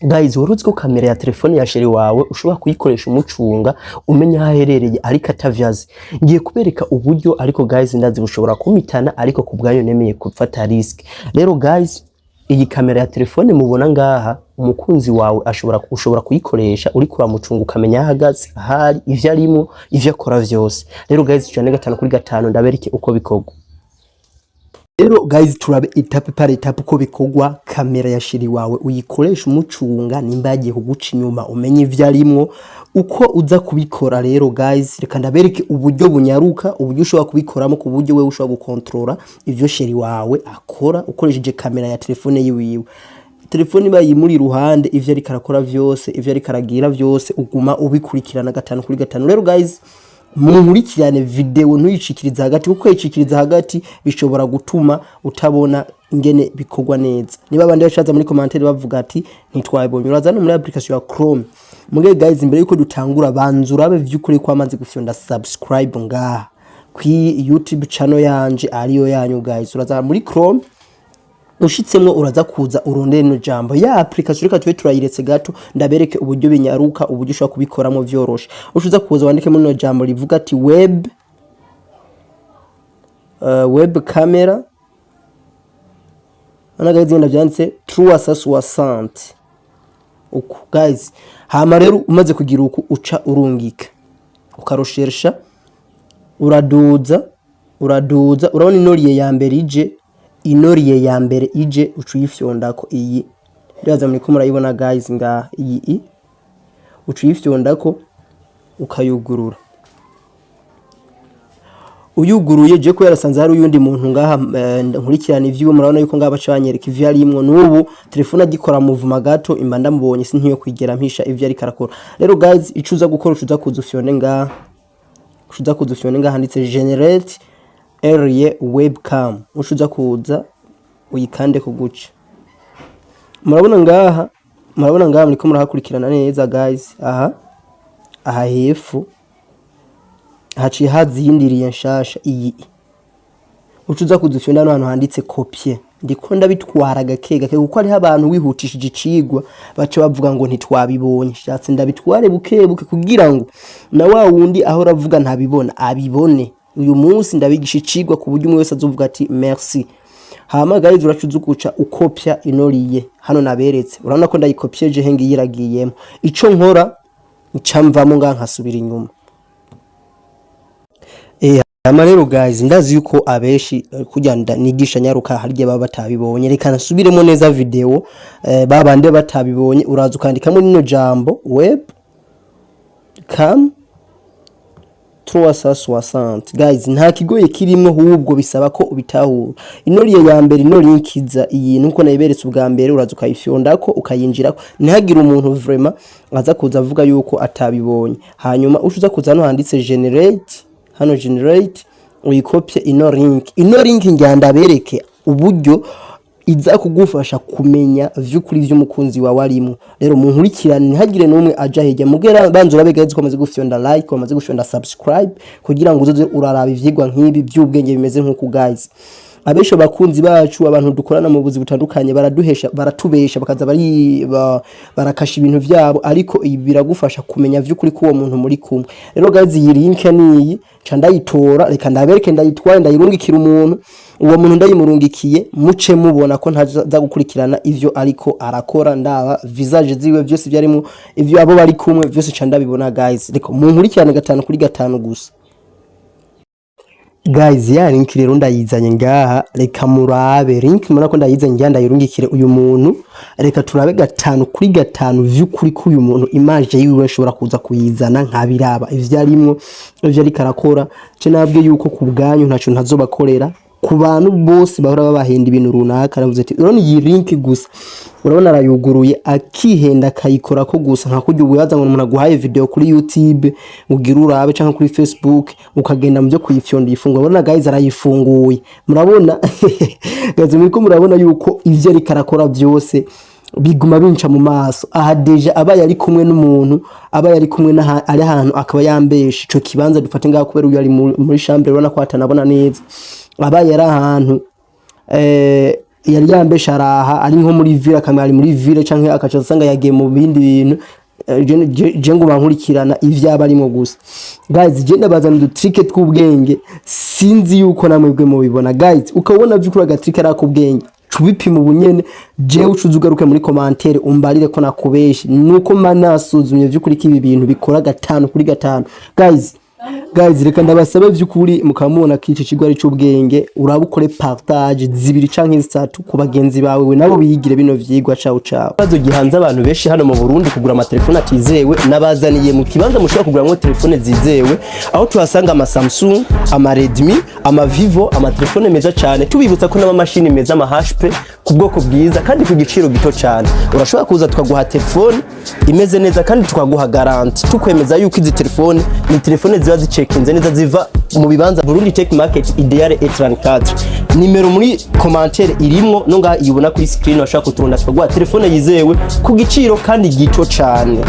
Guys, waruzi ko kamera ya telefone ya sheri wawe ushobora kuyikoresha umucunga umenya aho aherereye ariko atavyazi. Ngiye kubereka uburyo, ariko guys ndazi bushobora kumitana, ariko kubwanyu nemeye gufata risk. Rero guys, iyi kamera ya telefone mubona ngaha, umukunzi wawe ushobora kuyikoresha uri kuramucunga ukamenya aho ahagaze, ahari, ivyo arimo, ivyo akora vyose. Rero guys, tujane 5 kuri 5 ndabereke uko bikorwa. Rero guys, turabe etape par etape uko bikorwa. Kamera ya sheri wawe uyikoresha umucunga nimba yagiye kuguca inyuma umenye ivyo arimo uko uza kubikora. Rero guys, reka ndabereke uburyo bunyaruka, uburyo ushobora kubikoramo ku buryo wewe ushobora gukontrola ivyo sheri wawe akora ukoresheje kamera ya telefone yiwe. Telefone bayi muri ruhande, ivyo ari karakora vyose, ivyo ari karagira vyose uguma ubikurikirana 5 kuri 5. Rero guys, munkurikirane video ntuyicikiriza hagati, kuko yicikiriza hagati bishobora gutuma utabona ingene bikorwa neza. Niba abandi bashaza muri commentaire bavuga ati ntitwabonye, urazana muri application ya Chrome. Muge guys, imbere yuko dutangura banzura abe vyukuri ko amaze gufyonda subscribe ngaha kwi YouTube channel yanje ariyo yanyu guys. Urazana muri Chrome, ushitsemwo uraza kuza urondere no jambo ya application, reka twe turayiretse gato ndabereke uburyo binyaruka, uburyo ushobora kubikoramo vyoroshe. Ushuza kuza wandike muri no jambo rivuga ati web camera, anagazi ndavyanditse true assassuant uko guys. Hama rero umaze kugira uko uca urungika ukaroshersha, uraduza urabona inoriye ya mbere ije, inoriye ya mbere ije ucuyifyondako iyi. Ndaza muri ko murayibona guys nga iyi ucuyifyondako ukayugurura. Uyuguruye je ko yarasanze hari uyundi muntu ngaha nkurikirana ivyo murabona yuko ngaba bacanyereka ivyo arimwo. Nubu telefone agikora muvuma gato imba ndamubonye sintiyo kwigera mpisha ivyo ari karakora. Rero guys, icuza gukora ucuza kuzufyone ngaha, handitse generate area webcam. Ushuza kuza uyikande kuguca. Murabona ngaha muriko murahakurikirana neza guys. Aha hefu haci hazindiriye nshasha iyi. Ucuza kudufyonda no hano handitse copier. Ndiko ndabitwara gake kuko ari abantu wihutishije icigwa bace bavuga ngo ntitwabibonye. Shatse ndabitware buke kugira ngo na wa wundi aho ravuga ntabibona abibone. Uyu munsi ndabigisha icigwa ku buryo umwe wese azovuga ati merci. Hama guys, uracuza kuca ukopya inoriye hano naberetse. Urabona ko ndayikopyeje hengi yiragiyemo. Ico nkora ncamvamo nkasubira inyuma. Hama rero guys, ndazi yuko abeshi kujya nigisha nyaruka harije baba batabibonye. Reka nasubiremo neza video babande batabibonye. Uraza ukandikamo nino jambo web cam true assassuant guys. Nta kigoye kirimo, ahubwo bisaba ko ubitahura. Inoriye ya mbere ino linkiza iyi nuko nayiberetse ubwa mbere. Uraza ukayifyondako ukayinjirako, ntihagire umuntu vraiment aza kuza avuga yuko atabibonye. Hanyuma ushuza kuza no handitse generate, hano generate uyikopye ino link nganda bereke uburyo iza kugufasha kumenya vy'ukuri vy'umukunzi wawe arimo. Rero munkurikirane ntihagire numwe aja hejya. Mugera banzura begaze ko amaze gufyonda like, ko amaze gufyonda subscribe kugira ngo uzoze uraraba ivyigwa nk'ibi by'ubwenge bimeze nk'uko guys. Abesho bakunzi bacu, abantu dukorana mu buzi butandukanye baratubesha bakaza barakasha ibintu vyabo, ariko ibi biragufasha kumenya vy'ukuri ko uwo muntu muri kumwe. Rero guys, iyi link niyi ca ndayitora, reka ndabereke ndayitware ndayirungikira umuntu. Uwo muntu ndayimurungikiye muce mubona ko ntaza gukurikirana ivyo ariko arakora, ndaba visage ziwe byose byarimo ivyo abo bari kumwe byose ca ndabibona guys. Reka munkurikirane 5 kuri 5 gusa guys. Ya link rero ndayizanye ngaha, reka murabe link mura ko ndayizanye nganda yirungikire uyu muntu. Reka turabe 5 kuri 5 vy'ukuri ko uyu muntu image yiwe ashobora kuza kuyizana nkabiraba ivyo arimo, ivyo ari karakora. Ce nabwiye yuko ku bwanyu ntaco ntazobakorera, ku bantu bose bahora babahenda ibintu runaka. Navuze ati urabona iyi link gusa, urabona arayuguruye akihenda akayikora ko gusa nka kujya ubuyaza ngo umuntu aguhaye video kuri YouTube ugira urabe canke kuri Facebook ukagenda mu byo kuyifyonda ifunga. Urabona guys, arayifunguye. Murabona guys, muriko murabona yuko ivyo ari karakora byose biguma binca mu maso. Aha deja aba yari kumwe n'umuntu, aba yari kumwe na ari ahantu akaba yambesha ico kibanza dufate ngaho kubera uyu ari muri chambre. Urabona ko atanabona neza, aba yari ahantu yari yambesha araha ari nko muri ville kamera ari muri ville canke akaca usanga yagiye mu bindi bintu je ngo bankurikirana ivyaba arimo gusa. Guys je ndabazana udutrike tw'ubwenge sinzi yuko namwebwe mubibona guys, ukabona vyukura agatrike arakubwenge cubipima ubunyene je ucuzugaruke muri commentaire umbarire ko nakubeshi nuko manasuzumye vyukuri kibi bintu bikora 5 kuri 5 guys reka ndabasaba vyukuri mukamubona kici kigwari c'ubwenge urabukore partage 2 canke 3 ku bagenzi bawe we nabo biyigire bino vyigwa cawo bazo gihanze abantu beshi hano mu Burundi kugura ama telefone atizewe nabazaniye mu kibanza mushobora kuguramwo telefone zizewe aho tuhasanga ama Samsung ama Redmi ama Vivo ama telefone meza cyane tubibutsa ko n'ama machine meza ama HP ku bwoko bwiza kandi ku giciro gito cyane urashobora kuza tukaguha telefone imeze neza kandi tukaguha garanti tukwemeza yuko izi telefone ni telefone ziba zicekinze neza ziva mu bibanza Burundi Tech Market Ideal E34 nimero muri commentaire irimwo no nga ibona kuri screen washaka kuturunda tukaguha telefone yizewe ku giciro kandi gito cyane.